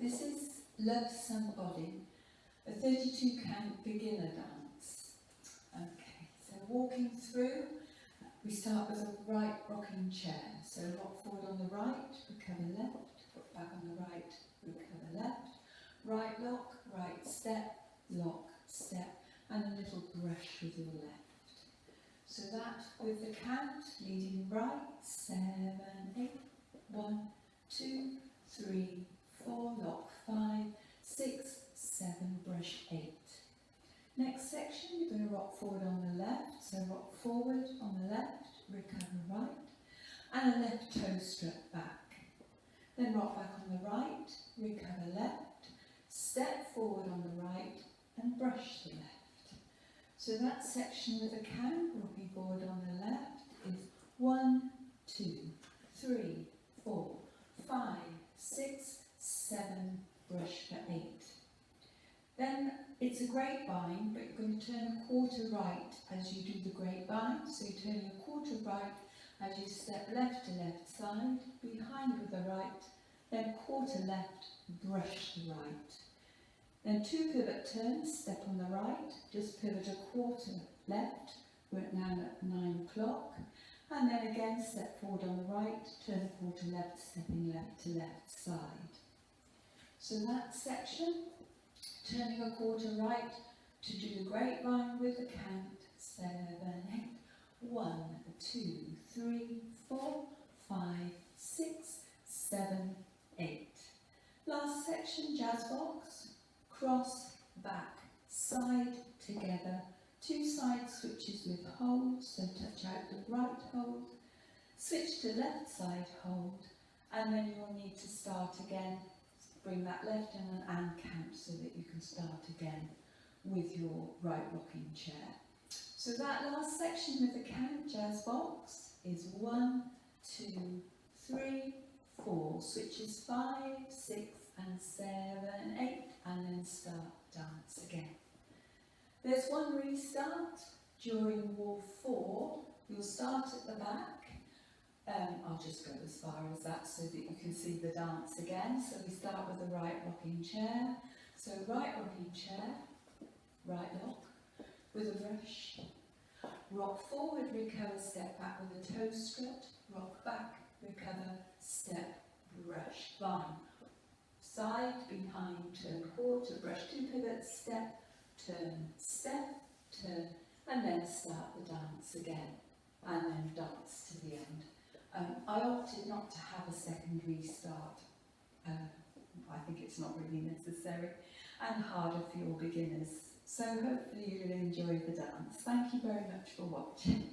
This is Love Somebody, a 32 count beginner dance. Okay, so walking through, we start with a right rocking chair. So rock forward on the right, recover left, foot back on the right, recover left, right lock, right step, lock, step, and a little brush with your left. So that with the count, leading right, 7, 8, 1, 2, 3, 4, lock 5, 6, 7, brush 8. Next section, you're going to rock forward on the left, so rock forward on the left, recover right, and a left toe strut back. Then rock back on the right, recover left, step forward on the right, and brush the left. So that section with a count, rocking forward on the left, is 1, 2, 3, 4, 5, 6, 7, brush for 8. Then it's a grapevine, but you're going to turn a quarter right as you do the grapevine. So you're turning a quarter right as you step left to left side, behind with the right, then quarter left, brush the right. Then 2 pivot turns, step on the right, just pivot a quarter left, we're now at 9 o'clock, and then again step forward on the right, turn a quarter left, stepping left to left side. So that section, turning a quarter right to do the grapevine with the count, 7, 8, 1, 2, 3, 4, 5, 6, 7, 8. Last section, jazz box, cross, back, side, together, 2 side switches with hold, so touch out the right hold, switch to left side hold, and then you'll need to start again. Bring that left in and count so that you can start again with your right rocking chair. So that last section with the count, jazz box, is 1, 2, 3, 4, switches 5, 6 and 7, 8, and then start dance again. There's one restart during wall 4. You'll start at the back. I'll just go as far as that so that you can see the dance again. So we start with the right rocking chair. So right rocking chair, right lock, with a brush. Rock forward, recover, step back with a toe strut. Rock back, recover, step, brush, vine. Side, behind, turn quarter, brush 2 pivots, step, turn, and then start the dance again. And then dance to the end. I opted not to have a second restart. I think it's not really necessary and harder for your beginners. So hopefully you'll enjoy the dance. Thank you very much for watching.